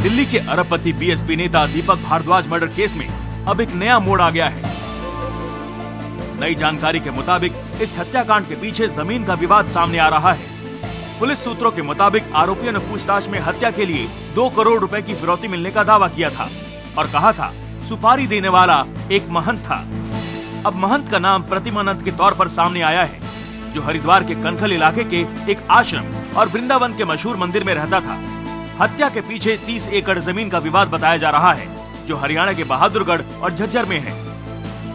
दिल्ली के अरबपति बीएसपी नेता दीपक भारद्वाज मर्डर केस में अब एक नया मोड़ आ गया है। नई जानकारी के मुताबिक इस हत्याकांड के पीछे जमीन का विवाद सामने आ रहा है। पुलिस सूत्रों के मुताबिक आरोपियों ने पूछताछ में हत्या के लिए 2 करोड़ रुपए की फिरौती मिलने का दावा किया था और कहा था सुपारी देने वाला एक महंत था। अब महंत का नाम प्रतिमानंद के तौर पर सामने आया है, जो हरिद्वार के कनखल इलाके के एक आश्रम और वृंदावन के मशहूर मंदिर में रहता था। हत्या के पीछे 30 एकड़ जमीन का विवाद बताया जा रहा है, जो हरियाणा के बहादुरगढ़ और झज्जर में है।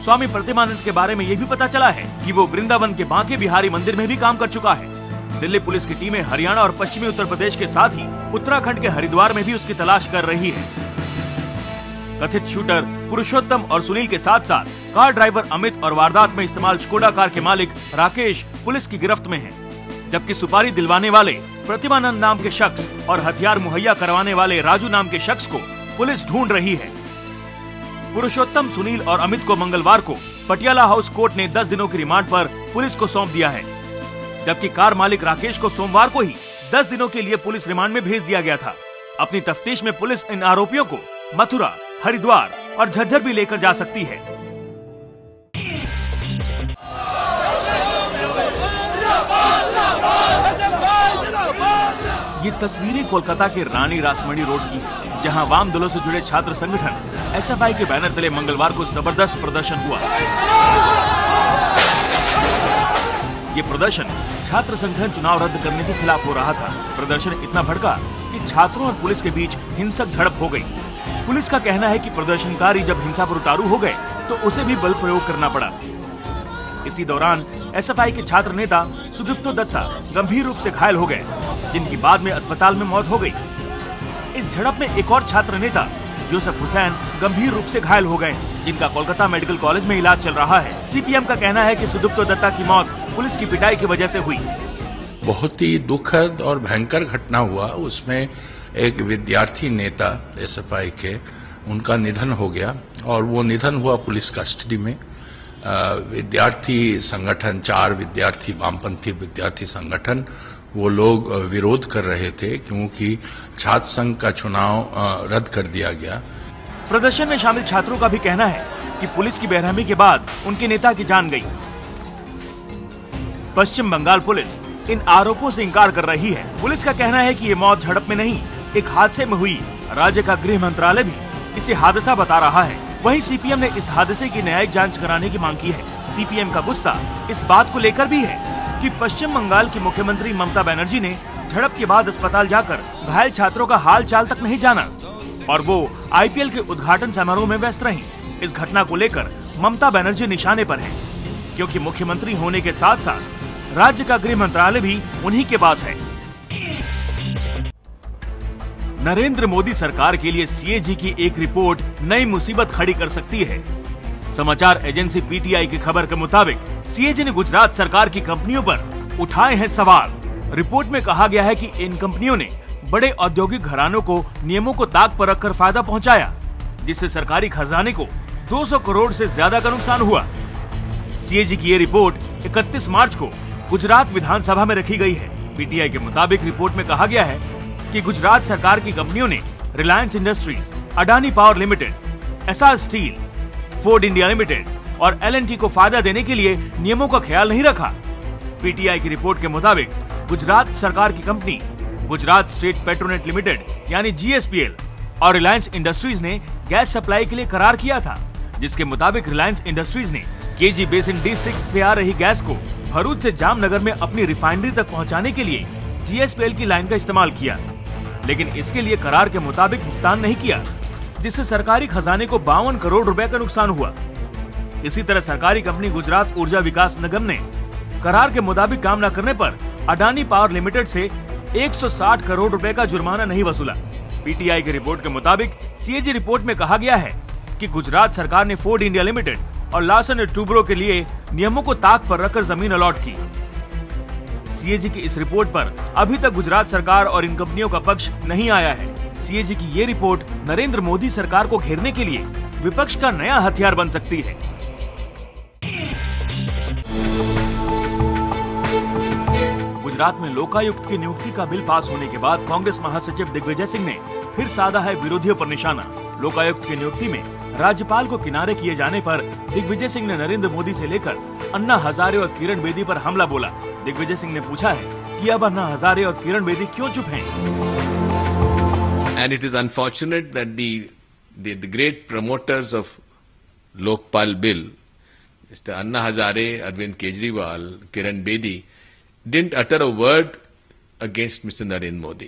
स्वामी प्रतिमानंद के बारे में ये भी पता चला है कि वो वृंदावन के बांके बिहारी मंदिर में भी काम कर चुका है। दिल्ली पुलिस की टीमें हरियाणा और पश्चिमी उत्तर प्रदेश के साथ ही उत्तराखंड के हरिद्वार में भी उसकी तलाश कर रही है। कथित शूटर पुरुषोत्तम और सुनील के साथ साथ कार ड्राइवर अमित और वारदात में इस्तेमाल स्कोडा कार के मालिक राकेश पुलिस की गिरफ्त में हैं, जबकि सुपारी दिलवाने वाले प्रतिमानंद नाम के शख्स और हथियार मुहैया करवाने वाले राजू नाम के शख्स को पुलिस ढूंढ रही है। पुरुषोत्तम, सुनील और अमित को मंगलवार को पटियाला हाउस कोर्ट ने 10 दिनों की रिमांड पर पुलिस को सौंप दिया है, जबकि कार मालिक राकेश को सोमवार को ही 10 दिनों के लिए पुलिस रिमांड में भेज दिया गया था। अपनी तफ्तीश में पुलिस इन आरोपियों को मथुरा, हरिद्वार और झज्जर भी लेकर जा सकती है। ये तस्वीरें कोलकाता के रानी रासमणी रोड की है, जहां वाम दलों से जुड़े छात्र संगठन एसएफआई के बैनर तले मंगलवार को जबरदस्त प्रदर्शन हुआ। ये प्रदर्शन छात्र संगठन चुनाव रद्द करने के खिलाफ हो रहा था। प्रदर्शन इतना भड़का कि छात्रों और पुलिस के बीच हिंसक झड़प हो गई। पुलिस का कहना है कि प्रदर्शनकारी जब हिंसा पर उतारू हो गए तो उसे भी बल प्रयोग करना पड़ा। इसी दौरान एसएफआई के छात्र नेता सुदीप्तो दत्ता गंभीर रूप से घायल हो गए, जिनकी बाद में अस्पताल में मौत हो गई। इस झड़प में एक और छात्र नेता जोसेफ हुसैन गंभीर रूप से घायल हो गए, जिनका कोलकाता मेडिकल कॉलेज में इलाज चल रहा है। सीपीएम का कहना है कि सुदीप्तो दत्ता की मौत पुलिस की पिटाई की वजह से हुई। बहुत ही दुखद और भयंकर घटना हुआ। उसमें एक विद्यार्थी नेता एसएफआई के, उनका निधन हो गया और वो निधन हुआ पुलिस कस्टडी में। विद्यार्थी संगठन, 4 विद्यार्थी, वामपंथी विद्यार्थी संगठन, वो लोग विरोध कर रहे थे क्योंकि छात्र संघ का चुनाव रद्द कर दिया गया। प्रदर्शन में शामिल छात्रों का भी कहना है कि पुलिस की बेरहमी के बाद उनके नेता की जान गई। पश्चिम बंगाल पुलिस इन आरोपों से इंकार कर रही है। पुलिस का कहना है कि ये मौत झड़प में नहीं, एक हादसे में हुई। राज्य का गृह मंत्रालय भी इसे हादसा बता रहा है। वहीं सीपीएम ने इस हादसे की न्यायिक जांच कराने की मांग की है। सीपीएम का गुस्सा इस बात को लेकर भी है कि पश्चिम बंगाल की मुख्यमंत्री ममता बनर्जी ने झड़प के बाद अस्पताल जाकर घायल छात्रों का हाल चाल तक नहीं जाना और वो आईपीएल के उद्घाटन समारोह में व्यस्त रहीं। इस घटना को लेकर ममता बनर्जी निशाने पर है, क्योंकि मुख्यमंत्री होने के साथ साथ राज्य का गृह मंत्रालय भी उन्हीं के पास है। नरेंद्र मोदी सरकार के लिए सीएजी की एक रिपोर्ट नई मुसीबत खड़ी कर सकती है। समाचार एजेंसी पीटीआई की खबर के मुताबिक सीएजी ने गुजरात सरकार की कंपनियों पर उठाए हैं सवाल। रिपोर्ट में कहा गया है कि इन कंपनियों ने बड़े औद्योगिक घरानों को नियमों को ताक पर रखकर फायदा पहुंचाया, जिससे सरकारी खजाने को 200 करोड़ से ज्यादा का नुकसान हुआ। सीएजी की ये रिपोर्ट 31 मार्च को गुजरात विधानसभा में रखी गई है। पीटीआई के मुताबिक रिपोर्ट में कहा गया है कि गुजरात सरकार की कंपनियों ने Reliance industries, Adani power limited, Essar steel, Ford India limited और एल&टी को फायदा देने के लिए नियमों का ख्याल नहीं रखा। पीटीआई की रिपोर्ट के मुताबिक गुजरात सरकार की company Gujarat state Petronet limited यानी जीएसपीएल और रिलायंस इंडस्ट्रीज ने गैस सप्लाई के लिए करार किया था, जिसके मुताबिक रिलायंस इंडस्ट्रीज ने केजी बेसिन D6 से आ रही गैस को भरूच से जामनगर में अपनी रिफाइनरी तक पहुंचाने के लिए जीएसपीएल की लाइन का इस्तेमाल किया, लेकिन इसके लिए करार के मुताबिक भुगतान नहीं किया, जिससे सरकारी खजाने को 52 करोड़ रुपए का नुकसान हुआ। इसी तरह सरकारी कंपनी गुजरात ऊर्जा विकास निगम ने करार के मुताबिक काम न करने पर अडानी पावर लिमिटेड से 160 करोड़ रुपए का जुर्माना नहीं वसूला। पीटीआई की रिपोर्ट के मुताबिक सीएजी रिपोर्ट में कहा गया है कि गुजरात सरकार ने फोर्ड इंडिया लिमिटेड और लार्सन एंड टूब्रो के लिए नियमों को ताक पर रखकर जमीन अलॉट की। सीएजी की इस रिपोर्ट पर अभी तक गुजरात सरकार और इन कंपनियों का पक्ष नहीं आया है। सीएजी की ये रिपोर्ट नरेंद्र मोदी सरकार को घेरने के लिए विपक्ष का नया हथियार बन सकती है। गुजरात में लोकायुक्त की नियुक्ति का बिल पास होने के बाद कांग्रेस महासचिव दिग्विजय सिंह ने फिर साधा है विरोधियों पर निशाना। लोकायुक्त की नियुक्ति में राज्यपाल को किनारे किए जाने पर दिग्विजय सिंह ने नरेंद्र मोदी से लेकर अन्ना हजारे और किरण बेदी पर हमला बोला। दिग्विजय सिंह ने पूछा है कि अब अन्ना हजारे और किरण बेदी क्यों चुप हैं? And it is unfortunate that the great promoters of Lokpal bill, Mr. Anna Hazare, Arvind Kejriwal, Kiran Bedi, didn't utter a word against Mr. Narendra Modi.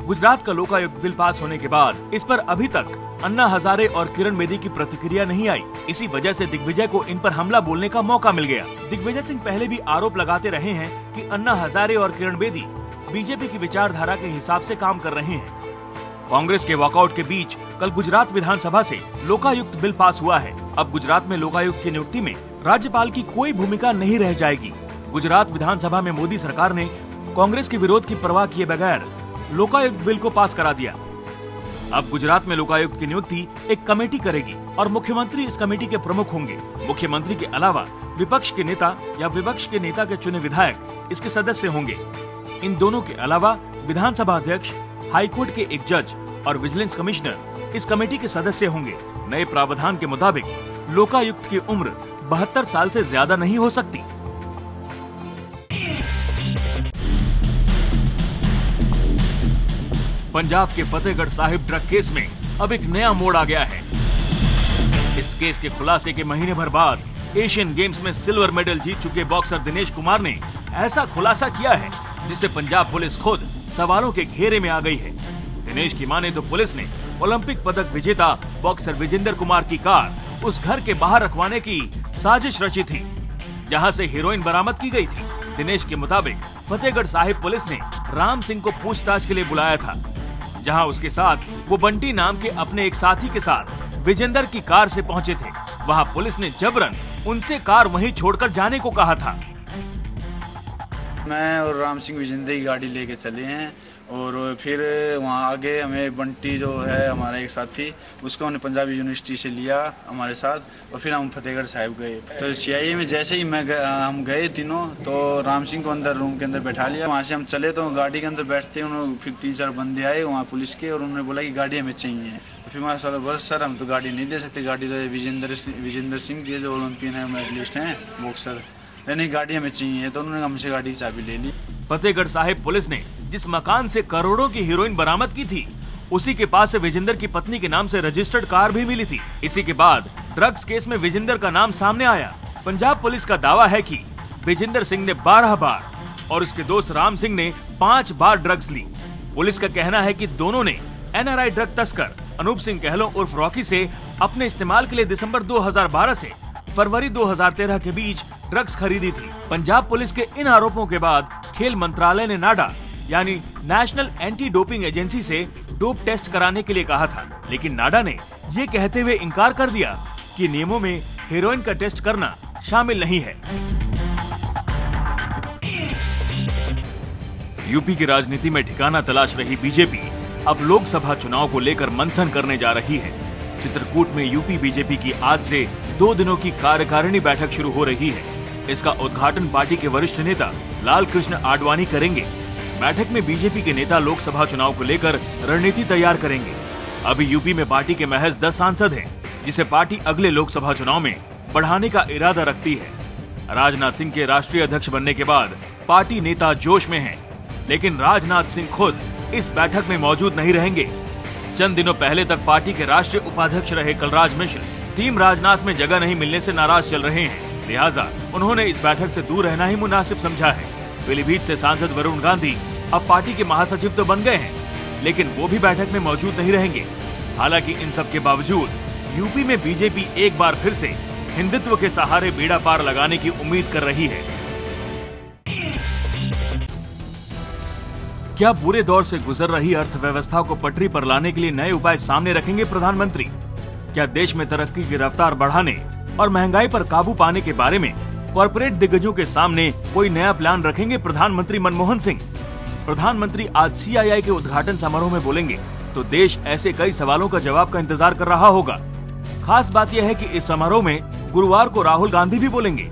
Gujarat का लोकायुक्त बिल पास होने के बाद इस पर अभी तक अन्ना हजारे और किरण बेदी की प्रतिक्रिया नहीं आई। इसी वजह से दिग्विजय को इन पर हमला बोलने का मौका मिल गया। दिग्विजय सिंह पहले भी आरोप लगाते रहे हैं कि अन्ना हजारे और किरण बेदी बीजेपी की विचारधारा के हिसाब से काम कर रहे हैं। कांग्रेस के वॉकआउट के बीच कल गुजरात विधानसभा से लोकायुक्त बिल पास हुआ है। अब गुजरात में लोकायुक्त की नियुक्ति में राज्यपाल की कोई भूमिका नहीं रह जाएगी। गुजरात विधानसभा में मोदी सरकार ने कांग्रेस के विरोध की परवाह किए बगैर लोकायुक्त बिल को पास करा दिया। अब गुजरात में लोकायुक्त की नियुक्ति एक कमेटी करेगी और मुख्यमंत्री इस कमेटी के प्रमुख होंगे। मुख्यमंत्री के अलावा विपक्ष के नेता या विपक्ष के नेता के चुने विधायक इसके सदस्य होंगे। इन दोनों के अलावा विधानसभा अध्यक्ष, हाईकोर्ट के एक जज और विजिलेंस कमिश्नर इस कमेटी के सदस्य होंगे। नए प्रावधान के मुताबिक लोकायुक्त की उम्र 72 साल से ज्यादा नहीं हो सकती। पंजाब के फतेहगढ़ साहिब ड्रग केस में अब एक नया मोड़ आ गया है। इस केस के खुलासे के महीने भर बाद एशियन गेम्स में सिल्वर मेडल जीत चुके बॉक्सर दिनेश कुमार ने ऐसा खुलासा किया है जिससे पंजाब पुलिस खुद सवालों के घेरे में आ गई है। दिनेश की माने तो पुलिस ने ओलंपिक पदक विजेता बॉक्सर विजेंद्र कुमार की कार उस घर के बाहर रखवाने की साजिश रची थी जहां से हेरोइन बरामद की गई थी। दिनेश के मुताबिक फतेहगढ़ साहिब पुलिस ने राम सिंह को पूछताछ के लिए बुलाया था, जहां उसके साथ वो बंटी नाम के अपने एक साथी के साथ विजेंद्र की कार से पहुंचे थे। वहां पुलिस ने जबरन उनसे कार वहीं छोड़कर जाने को कहा था। मैं और राम सिंह विजेंद्र की गाड़ी लेके चले हैं और फिर वहाँ आगे हमें बंटी जो है हमारा एक साथी, उसको हमने पंजाबी यूनिवर्सिटी से लिया हमारे साथ और फिर हम फतेहगढ़ साहिब गए। तो सीआईए में जैसे ही हम गए तीनों, तो राम सिंह को अंदर रूम के अंदर बैठा लिया। वहाँ से हम चले तो गाड़ी के अंदर बैठते उन्होंने फिर 3-4 बंदे आए वहाँ पुलिस के और उन्होंने बोला कि गाड़ी हमें चाहिए। तो फिर मैं बोला बस सर हम तो गाड़ी नहीं दे सकते, गाड़ी तो विजेंद्र सिंह जी जो ओलंपियन है, मेडलिस्ट हैं, बॉक्सर, नहीं गाड़ी हमें चाहिए। तो उन्होंने हमसे गाड़ी की चाबी ले ली। फतेहगढ़ साहिब पुलिस ने जिस मकान से करोड़ों की हीरोइन बरामद की थी उसी के पास से विजेंद्र की पत्नी के नाम से रजिस्टर्ड कार भी मिली थी। इसी के बाद ड्रग्स केस में विजेंद्र का नाम सामने आया। पंजाब पुलिस का दावा है कि विजेंद्र सिंह ने 12 बार और उसके दोस्त राम सिंह ने 5 बार ड्रग्स ली। पुलिस का कहना है कि दोनों ने एनआरआई ड्रग तस्कर अनूप सिंह कहलों उर्फ रॉकी से अपने इस्तेमाल के लिए दिसंबर 2012 से फरवरी 2013 के बीच ड्रग्स खरीदी थी। पंजाब पुलिस के इन आरोपों के बाद खेल मंत्रालय ने नाडा यानी नेशनल एंटी डोपिंग एजेंसी से डोप टेस्ट कराने के लिए कहा था, लेकिन नाडा ने ये कहते हुए इनकार कर दिया कि नियमों में हेरोइन का टेस्ट करना शामिल नहीं है। यूपी की राजनीति में ठिकाना तलाश रही बीजेपी अब लोकसभा चुनाव को लेकर मंथन करने जा रही है। चित्रकूट में यूपी बीजेपी की आज से 2 दिनों की कार्यकारिणी बैठक शुरू हो रही है। इसका उद्घाटन पार्टी के वरिष्ठ नेता लाल कृष्ण आडवाणी करेंगे। बैठक में बीजेपी के नेता लोकसभा चुनाव को लेकर रणनीति तैयार करेंगे। अभी यूपी में पार्टी के महज 10 सांसद हैं, जिसे पार्टी अगले लोकसभा चुनाव में बढ़ाने का इरादा रखती है। राजनाथ सिंह के राष्ट्रीय अध्यक्ष बनने के बाद पार्टी नेता जोश में हैं, लेकिन राजनाथ सिंह खुद इस बैठक में मौजूद नहीं रहेंगे। चंद दिनों पहले तक पार्टी के राष्ट्रीय उपाध्यक्ष रहे कलराज मिश्र टीम राजनाथ में जगह नहीं मिलने से नाराज चल रहे हैं, लिहाजा उन्होंने इस बैठक से दूर रहना ही मुनासिब समझा है। पीलीभीत से सांसद वरुण गांधी अब पार्टी के महासचिव तो बन गए हैं, लेकिन वो भी बैठक में मौजूद नहीं रहेंगे। हालांकि इन सब के बावजूद यूपी में बीजेपी एक बार फिर से हिंदुत्व के सहारे बेड़ा पार लगाने की उम्मीद कर रही है। क्या पूरे दौर से गुजर रही अर्थव्यवस्था को पटरी पर लाने के लिए नए उपाय सामने रखेंगे प्रधानमंत्री? क्या देश में तरक्की की रफ्तार बढ़ाने और महंगाई पर काबू पाने के बारे में कॉर्पोरेट दिग्गजों के सामने कोई नया प्लान रखेंगे प्रधानमंत्री मनमोहन सिंह? प्रधानमंत्री आज सीआईआई के उद्घाटन समारोह में बोलेंगे तो देश ऐसे कई सवालों का जवाब का इंतजार कर रहा होगा। खास बात यह है कि इस समारोह में गुरुवार को राहुल गांधी भी बोलेंगे।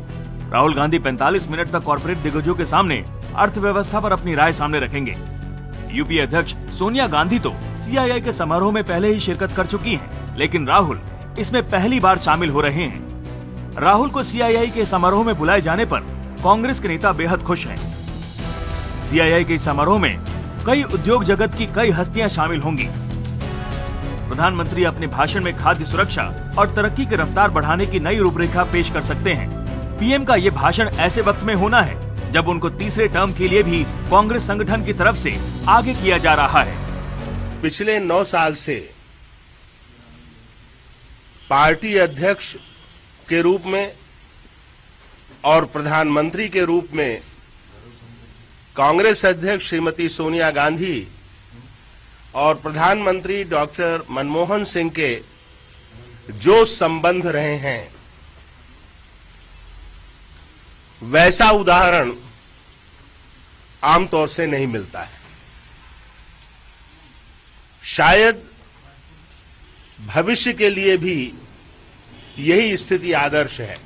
राहुल गांधी 45 मिनट तक कॉर्पोरेट दिग्गजों के सामने अर्थव्यवस्था पर अपनी राय सामने रखेंगे। यूपीए अध्यक्ष सोनिया गांधी तो सीआईआई के समारोह में पहले ही शिरकत कर चुकी हैं, लेकिन राहुल इसमें पहली बार शामिल हो रहे हैं। राहुल को सीआईआई के समारोह में बुलाए जाने पर कांग्रेस के नेता बेहद खुश हैं। सीआईआई के समारोह में कई उद्योग जगत की कई हस्तियां शामिल होंगी। प्रधानमंत्री अपने भाषण में खाद्य सुरक्षा और तरक्की की रफ्तार बढ़ाने की नई रूपरेखा पेश कर सकते हैं। पीएम का ये भाषण ऐसे वक्त में होना है जब उनको तीसरे टर्म के लिए भी कांग्रेस संगठन की तरफ से आगे किया जा रहा है। पिछले 9 साल से पार्टी अध्यक्ष के रूप में और प्रधानमंत्री के रूप में कांग्रेस अध्यक्ष श्रीमती सोनिया गांधी और प्रधानमंत्री डॉक्टर मनमोहन सिंह के जो संबंध रहे हैं, वैसा उदाहरण आमतौर से नहीं मिलता है। शायद भविष्य के लिए भी यही स्थिति आदर्श है।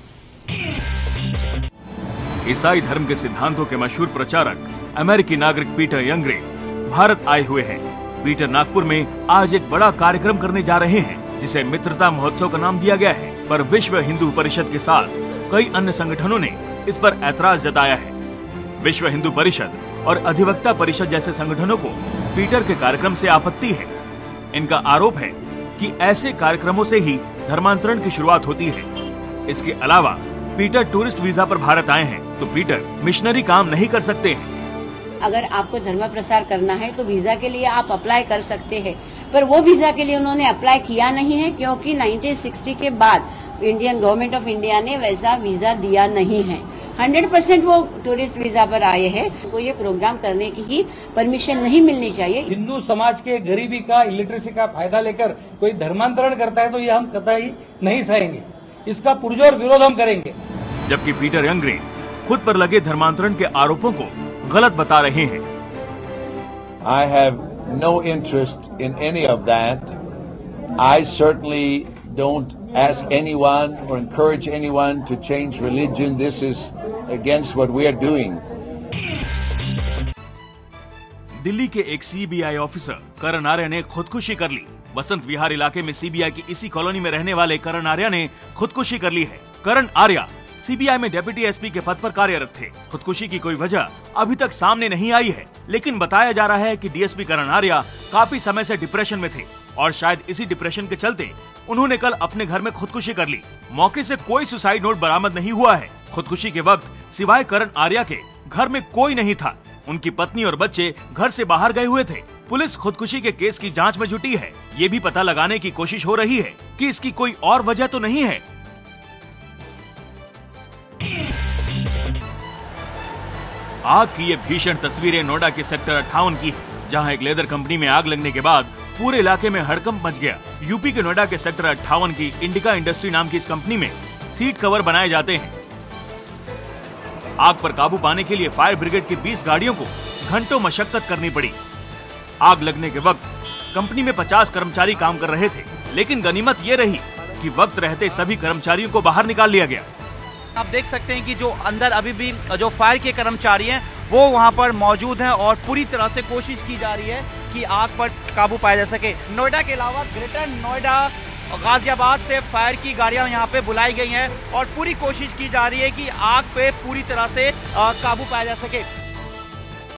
ईसाई धर्म के सिद्धांतों के मशहूर प्रचारक अमेरिकी नागरिक पीटर यंगरे भारत आए हुए हैं। पीटर नागपुर में आज एक बड़ा कार्यक्रम करने जा रहे हैं, जिसे मित्रता महोत्सव का नाम दिया गया है, पर विश्व हिंदू परिषद के साथ कई अन्य संगठनों ने इस पर ऐतराज जताया है। विश्व हिंदू परिषद और अधिवक्ता परिषद जैसे संगठनों को पीटर के कार्यक्रम से आपत्ति है। इनका आरोप है कि ऐसे कार्यक्रमों से ही धर्मांतरण की शुरुआत होती है। इसके अलावा पीटर टूरिस्ट वीजा पर भारत आए हैं, तो पीटर मिशनरी काम नहीं कर सकते हैं। अगर आपको धर्म प्रसार करना है तो वीजा के लिए आप अप्लाई कर सकते हैं, पर वो वीजा के लिए उन्होंने अप्लाई किया नहीं है, क्योंकि 1960 के बाद इंडियन गवर्नमेंट ऑफ इंडिया ने वैसा वीजा दिया नहीं है। 100% वो टूरिस्ट वीजा पर आए हैं, तो ये प्रोग्राम करने की ही परमिशन नहीं मिलनी चाहिए। हिंदू समाज के गरीबी का, इलिटरेसी का फायदा लेकर कोई धर्मांतरण करता है तो ये हम कतई नहीं सहेंगे। इसका पुरजोर विरोध हम करेंगे। जबकि पीटर यंगरे खुद पर लगे धर्मांतरण के आरोपों को गलत बता रहे हैं। I have no interest in any of that. I certainly don't ask anyone or encourage anyone to change religion. This is against what we are doing. Delhi के एक सीबीआई ऑफिसर करण आर्या ने खुदकुशी कर ली। बसंत विहार इलाके में सीबीआई की इसी कॉलोनी में रहने वाले करण आर्या ने खुदकुशी कर ली है। करण आर्या सीबीआई में डेप्यूटी एसपी के पद पर कार्यरत थे। खुदकुशी की कोई वजह अभी तक सामने नहीं आई है, लेकिन बताया जा रहा है कि डीएसपी करण आर्या काफी समय से डिप्रेशन में थे और शायद इसी डिप्रेशन के चलते उन्होंने कल अपने घर में खुदकुशी कर ली। मौके से कोई सुसाइड नोट बरामद नहीं हुआ है। खुदकुशी के वक्त सिवाय करण आर्या के घर में कोई नहीं था। उनकी पत्नी और बच्चे घर से बाहर गए हुए थे। पुलिस खुदकुशी के केस की जांच में जुटी है। ये भी पता लगाने की कोशिश हो रही है कि इसकी कोई और वजह तो नहीं है। आग की ये भीषण तस्वीरें नोएडा के सेक्टर 58 की है, जहां एक लेदर कंपनी में आग लगने के बाद पूरे इलाके में हड़कंप मच गया। यूपी के नोएडा के सेक्टर 58 की इंडिका इंडस्ट्री नाम की इस कंपनी में सीट कवर बनाए जाते हैं। आग पर काबू पाने के लिए फायर ब्रिगेड की 20 गाड़ियों को घंटों मशक्कत करनी पड़ी। आग लगने के वक्त कंपनी में 50 कर्मचारी काम कर रहे थे, लेकिन गनीमत ये रही कि वक्त रहते सभी कर्मचारियों को बाहर निकाल लिया गया। आप देख सकते हैं कि जो अंदर अभी भी जो फायर के कर्मचारी हैं वो वहां पर मौजूद हैं और पूरी तरह से कोशिश की जा रही है कि आग पर काबू पाया जा सके। नोएडा के अलावा ग्रेटर नोएडा और गाजियाबाद से फायर की गाड़ियां यहां पे बुलाई गई हैं और पूरी कोशिश की जा रही है कि आग पे पूरी तरह से काबू पाया जा सके।